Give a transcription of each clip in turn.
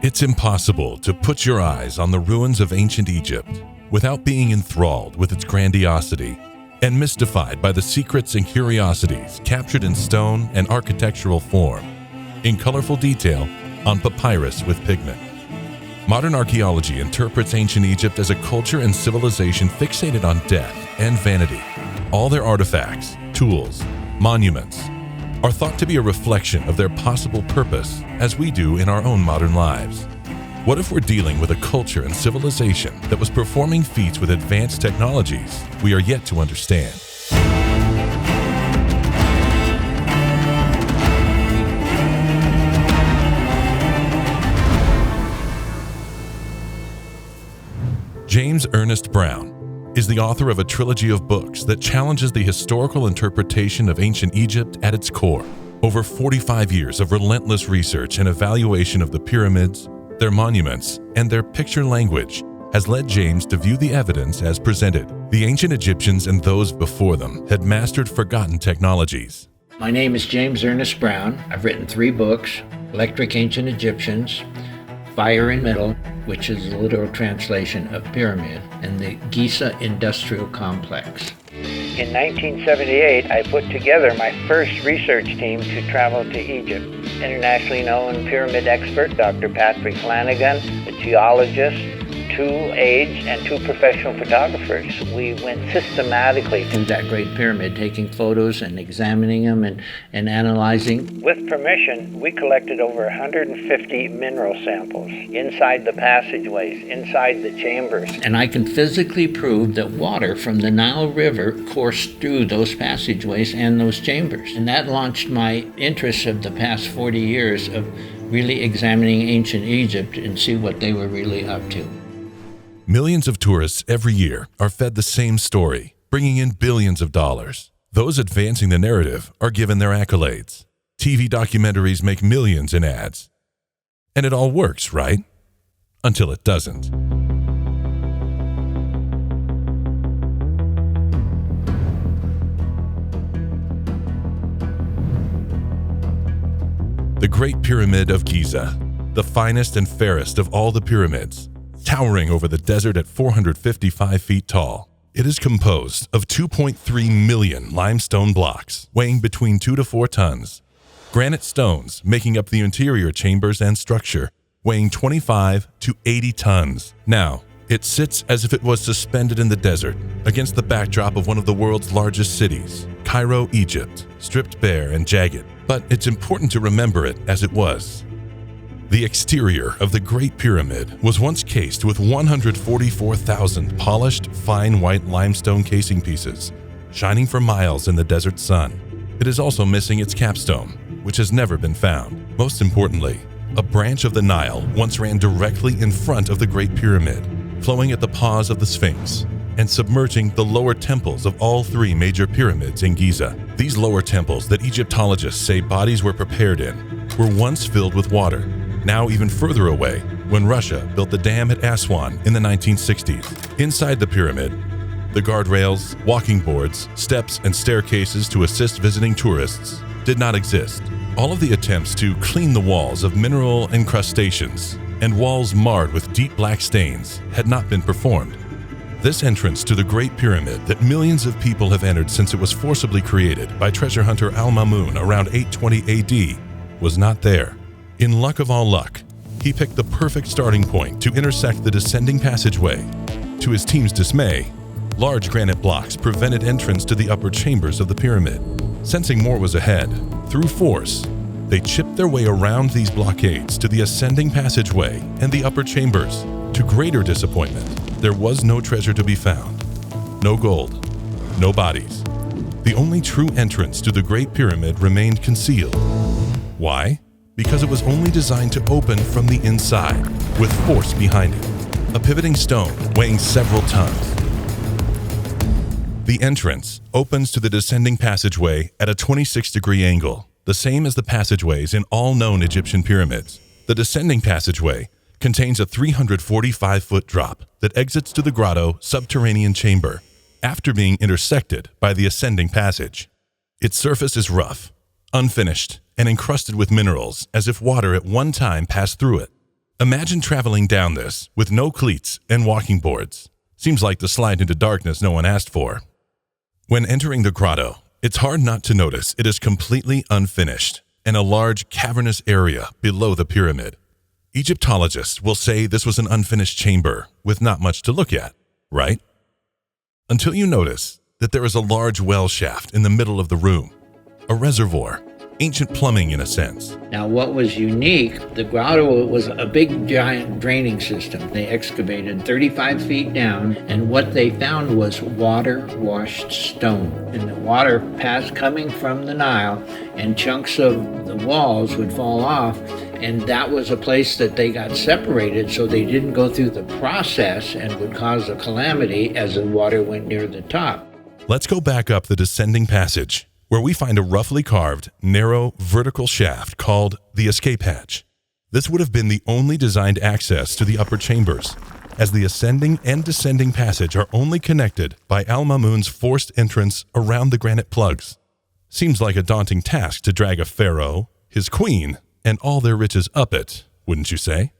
It's impossible to put your eyes on the ruins of ancient Egypt without being enthralled with its grandiosity and mystified by the secrets and curiosities captured in stone and architectural form, in colorful detail on papyrus with pigment. Modern archaeology interprets ancient Egypt as a culture and civilization fixated on death and vanity. All their artifacts, tools, monuments are thought to be a reflection of their possible purpose, as we do in our own modern lives. What if we're dealing with a culture and civilization that was performing feats with advanced technologies we are yet to understand? James Ernest Brown is the author of a trilogy of books that challenges the historical interpretation of ancient Egypt at its core. Over 45 years of relentless research and evaluation of the pyramids, their monuments, and their picture language has led James to view the evidence as presented. The ancient Egyptians and those before them had mastered forgotten technologies. My name is James Ernest Brown. I've written 3 books: Electric Ancient Egyptians, Fire and Metal, which is the literal translation of pyramid, and the Giza Industrial Complex. In 1978, I put together my first research team to travel to Egypt. Internationally known pyramid expert Dr. Patrick Flanagan, a geologist, 2 aides, and 2 professional photographers. We went systematically To that Great Pyramid, taking photos and examining them and analyzing. With permission, we collected over 150 mineral samples inside the passageways, inside the chambers. And I can physically prove that water from the Nile River coursed through those passageways and those chambers. And that launched my interest of the past 40 years of really examining ancient Egypt and see what they were really up to. Millions of tourists every year are fed the same story, bringing in billions of dollars. Those advancing the narrative are given their accolades. TV documentaries make millions in ads. And it all works, right? Until it doesn't. The Great Pyramid of Giza, the finest and fairest of all the pyramids, towering over the desert at 455 feet tall. It is composed of 2.3 million limestone blocks, weighing between 2 to 4 tons. Granite stones making up the interior chambers and structure, weighing 25 to 80 tons. Now, it sits as if it was suspended in the desert, against the backdrop of one of the world's largest cities, Cairo, Egypt, stripped bare and jagged. But it's important to remember it as it was. The exterior of the Great Pyramid was once cased with 144,000 polished, fine white limestone casing pieces, shining for miles in the desert sun. It is also missing its capstone, which has never been found. Most importantly, a branch of the Nile once ran directly in front of the Great Pyramid, flowing at the paws of the Sphinx and submerging the lower temples of all 3 major pyramids in Giza. These lower temples that Egyptologists say bodies were prepared in were once filled with water, now even further away when Russia built the dam at Aswan in the 1960s. Inside the pyramid, the guardrails, walking boards, steps, and staircases to assist visiting tourists did not exist. All of the attempts to clean the walls of mineral incrustations and walls marred with deep black stains had not been performed. This entrance to the Great Pyramid that millions of people have entered since it was forcibly created by treasure hunter Al-Mamun around 820 AD was not there. In luck of all luck, he picked the perfect starting point to intersect the descending passageway. To his team's dismay, large granite blocks prevented entrance to the upper chambers of the pyramid. Sensing more was ahead, through force, they chipped their way around these blockades to the ascending passageway and the upper chambers. To greater disappointment, there was no treasure to be found. No gold, no bodies. The only true entrance to the Great Pyramid remained concealed. Why? Because it was only designed to open from the inside, with force behind it, a pivoting stone weighing several tons. The entrance opens to the descending passageway at a 26-degree angle, the same as the passageways in all known Egyptian pyramids. The descending passageway contains a 345-foot drop that exits to the grotto subterranean chamber after being intersected by the ascending passage. Its surface is rough, unfinished, and encrusted with minerals as if water at one time passed through it. Imagine traveling down this with no cleats and walking boards. Seems like the slide into darkness no one asked for. When entering the grotto, it's hard not to notice it is completely unfinished and a large cavernous area below the pyramid. Egyptologists will say this was an unfinished chamber with not much to look at, right? Until you notice that there is a large well shaft in the middle of the room, a reservoir, ancient plumbing in a sense. Now, what was unique, the grotto was a big giant draining system. They excavated 35 feet down, and what they found was water-washed stone. And the water passed coming from the Nile, and chunks of the walls would fall off, and that was a place that they got separated so they didn't go through the process and would cause a calamity as the water went near the top. Let's go back up the descending passage, where we find a roughly carved, narrow, vertical shaft called the escape hatch. This would have been the only designed access to the upper chambers, as the ascending and descending passage are only connected by Al-Mamun's forced entrance around the granite plugs. Seems like a daunting task to drag a pharaoh, his queen, and all their riches up it, wouldn't you say?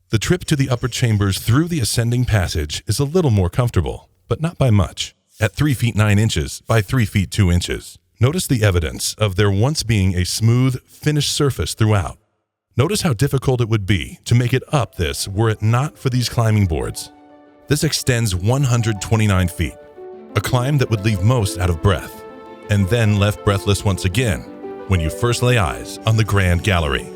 The trip to the upper chambers through the ascending passage is a little more comfortable, but not by much, at 3 feet 9 inches by 3 feet 2 inches. Notice the evidence of there once being a smooth, finished surface throughout. Notice how difficult it would be to make it up this were it not for these climbing boards. This extends 129 feet, a climb that would leave most out of breath, and then left breathless once again when you first lay eyes on the Grand Gallery.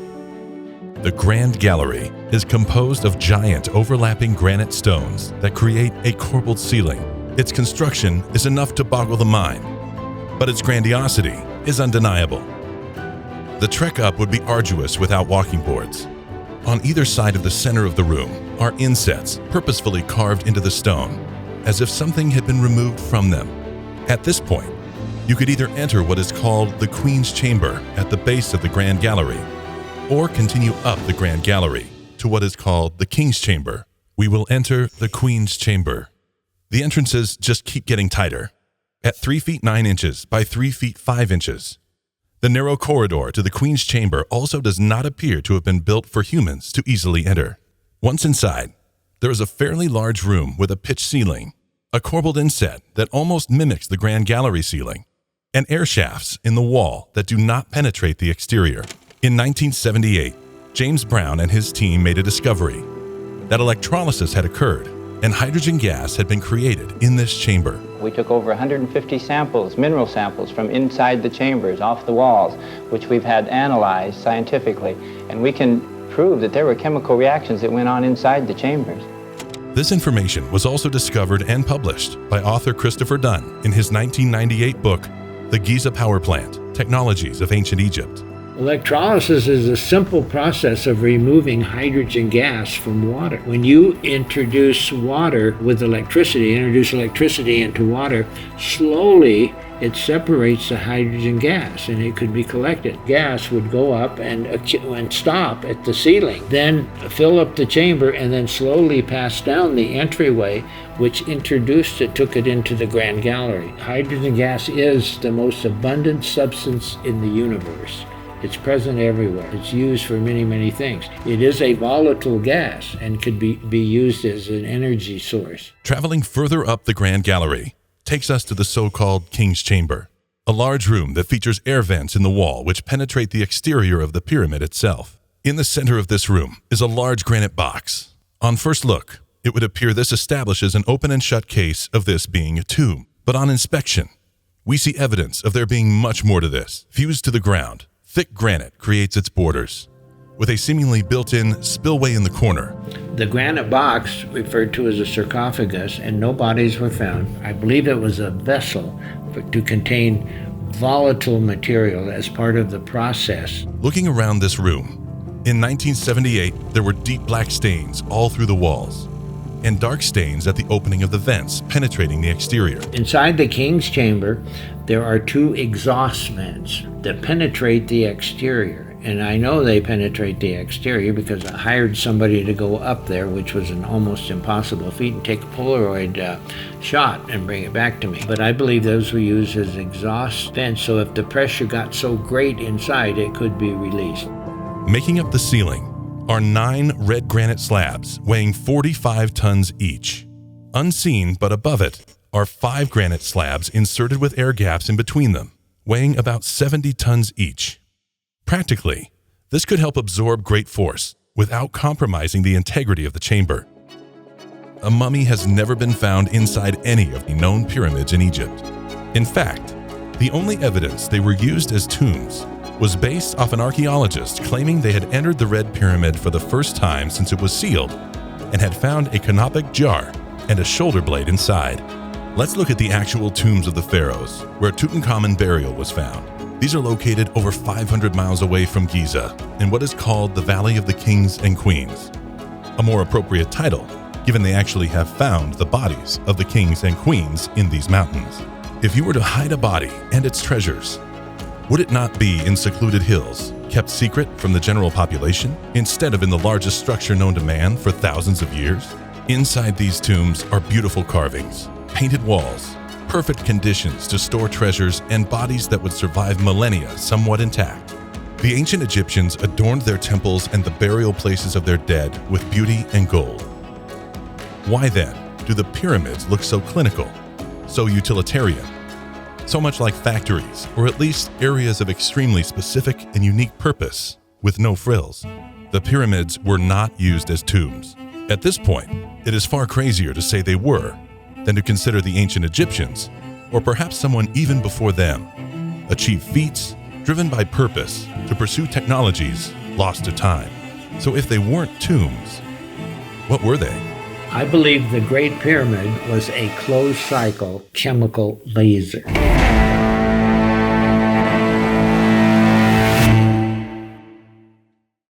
The Grand Gallery is composed of giant overlapping granite stones that create a corbelled ceiling. Its construction is enough to boggle the mind, but its grandiosity is undeniable. The trek up would be arduous without walking boards. On either side of the center of the room are insets purposefully carved into the stone, as if something had been removed from them. At this point, you could either enter what is called the Queen's Chamber at the base of the Grand Gallery, or continue up the Grand Gallery to what is called the King's Chamber. We will enter the Queen's Chamber. The entrances just keep getting tighter. At 3 feet 9 inches by 3 feet 5 inches. The narrow corridor to the Queen's Chamber also does not appear to have been built for humans to easily enter. Once inside, there is a fairly large room with a pitched ceiling, a corbelled inset that almost mimics the Grand Gallery ceiling, and air shafts in the wall that do not penetrate the exterior. In 1978, James Brown and his team made a discovery that electrolysis had occurred and hydrogen gas had been created in this chamber. We took over 150 samples, mineral samples, from inside the chambers, off the walls, which we've had analyzed scientifically, and we can prove that there were chemical reactions that went on inside the chambers. This information was also discovered and published by author Christopher Dunn in his 1998 book, The Giza Power Plant, Technologies of Ancient Egypt. Electrolysis is a simple process of removing hydrogen gas from water. When you introduce water with electricity, into water, slowly it separates the hydrogen gas and it could be collected. Gas would go up and stop at the ceiling, then fill up the chamber and then slowly pass down the entryway, which took it into the Grand Gallery. Hydrogen gas is the most abundant substance in the universe. It's present everywhere. It's used for many, many things. It is a volatile gas and could be used as an energy source. Traveling further up the Grand Gallery takes us to the so-called King's Chamber, a large room that features air vents in the wall which penetrate the exterior of the pyramid itself. In the center of this room is a large granite box. On first look, it would appear this establishes an open and shut case of this being a tomb. But on inspection, we see evidence of there being much more to this. Fused to the ground, thick granite creates its borders, with a seemingly built-in spillway in the corner. The granite box, referred to as a sarcophagus, and no bodies were found. I believe it was a vessel to contain volatile material as part of the process. Looking around this room, in 1978, there were deep black stains all through the walls, and dark stains at the opening of the vents penetrating the exterior. Inside the King's Chamber, there are 2 exhaust vents that penetrate the exterior. And I know they penetrate the exterior because I hired somebody to go up there, which was an almost impossible feat, and take a Polaroid shot and bring it back to me. But I believe those were used as exhaust vents, so if the pressure got so great inside, it could be released. Making up the ceiling are 9 red granite slabs weighing 45 tons each. Unseen but above it are 5 granite slabs inserted with air gaps in between them, weighing about 70 tons each. Practically, this could help absorb great force without compromising the integrity of the chamber. A mummy has never been found inside any of the known pyramids in Egypt. In fact, the only evidence they were used as tombs was based off an archaeologist claiming they had entered the Red Pyramid for the first time since it was sealed and had found a canopic jar and a shoulder blade inside. Let's look at the actual tombs of the pharaohs, where Tutankhamun burial was found. These are located over 500 miles away from Giza, in what is called the Valley of the Kings and Queens. A more appropriate title, given they actually have found the bodies of the kings and queens in these mountains. If you were to hide a body and its treasures, would it not be in secluded hills, kept secret from the general population, instead of in the largest structure known to man for thousands of years? Inside these tombs are beautiful carvings, painted walls, perfect conditions to store treasures, and bodies that would survive millennia somewhat intact. The ancient Egyptians adorned their temples and the burial places of their dead with beauty and gold. Why then do the pyramids look so clinical, so utilitarian, so much like factories, or at least areas of extremely specific and unique purpose with no frills? The pyramids were not used as tombs. At this point, it is far crazier to say they were than to consider the ancient Egyptians, or perhaps someone even before them, achieve feats driven by purpose to pursue technologies lost to time. So if they weren't tombs, what were they? I believe the Great Pyramid was a closed-cycle chemical laser.